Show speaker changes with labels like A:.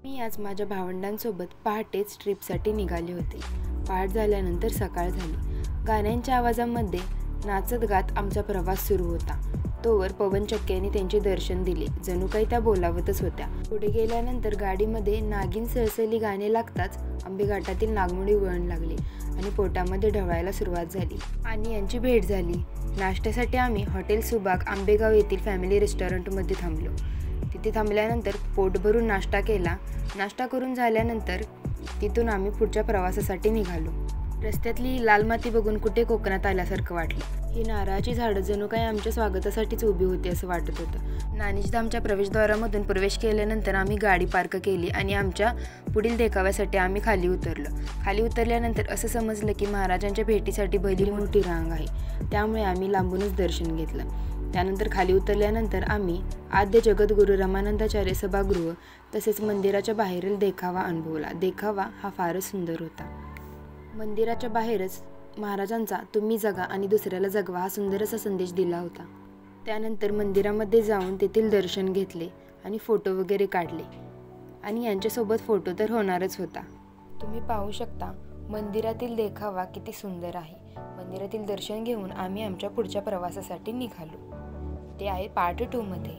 A: मी आज माझ्या भावंडांसोबत पहाटेच ट्रिपसाठी निघाले होते। पहाट झाल्यानंतर सकाळ झाली। गाण्यांच्या आवाजामध्ये नाचत गात आमचा प्रवास सुरू होता। तोवर पवनचक्क्यांनी त्यांचे दर्शन दिले, जणू काही त्या बोलावतच होत्या। पुढे गेल्यानंतर गाडीमध्ये नागिन सळसळी गाणे लागताच आंबेघाटातील नागमोडी वळण लागले आणि पोटामध्ये ढवळायला सुरुवात झाली आणि यांची भेट झाली। नाश्त्यासाठी आम्ही हॉटेल सुभाग आंबेगाव येथील फॅमिली रेस्टॉरंटमध्ये थांबलो। तिथे थांबल्यानंतर पोट भरून नाश्ता केला। नाश्ता करून झाल्यानंतर तिथून आम्ही पुढच्या प्रवासासाठी निघालो। रस्त्यातली लाल माती बघून कुठे कोकणात आल्यासारखं वाटलं। ही नारळाची झाडं जणू काही आमच्या स्वागतासाठीच उभी होती असं वाटत होतं। नानिजधामच्या प्रवेशद्वारामधून प्रवेश केल्यानंतर आम्ही गाडी पार्क केली आणि आमच्या पुढील देखाव्यासाठी आम्ही खाली उतरलो। खाली उतरल्यानंतर असं समजलं की महाराजांच्या भेटीसाठी भली मोठी रांग आहे, त्यामुळे आम्ही लांबूनच दर्शन घेतलं। त्यानंतर खाली उतरल्यानंतर आम्ही आद्य जगद्गुरू रमानंदाचार्य सभागृह तसेच मंदिराच्या बाहेरील देखावा अनुभवला। देखावा हा फारच सुंदर होता। मंदिराच्या बाहेरच महाराजांचा तुम्ही जगा आणि दुसऱ्याला जगवा हा सुंदर असा संदेश दिला होता। त्यानंतर मंदिरामध्ये जाऊन तेथील दर्शन घेतले आणि फोटो वगैरे काढले आणि यांच्यासोबत फोटो तर होणारच होता। तुम्ही पाहू शकता मंदिरातील देखावा किती सुंदर आहे। मंदिरातील दर्शन घेऊन आम्ही आमच्या पुढच्या प्रवासासाठी निघालो। ते आहे पार्ट 2 मध्ये।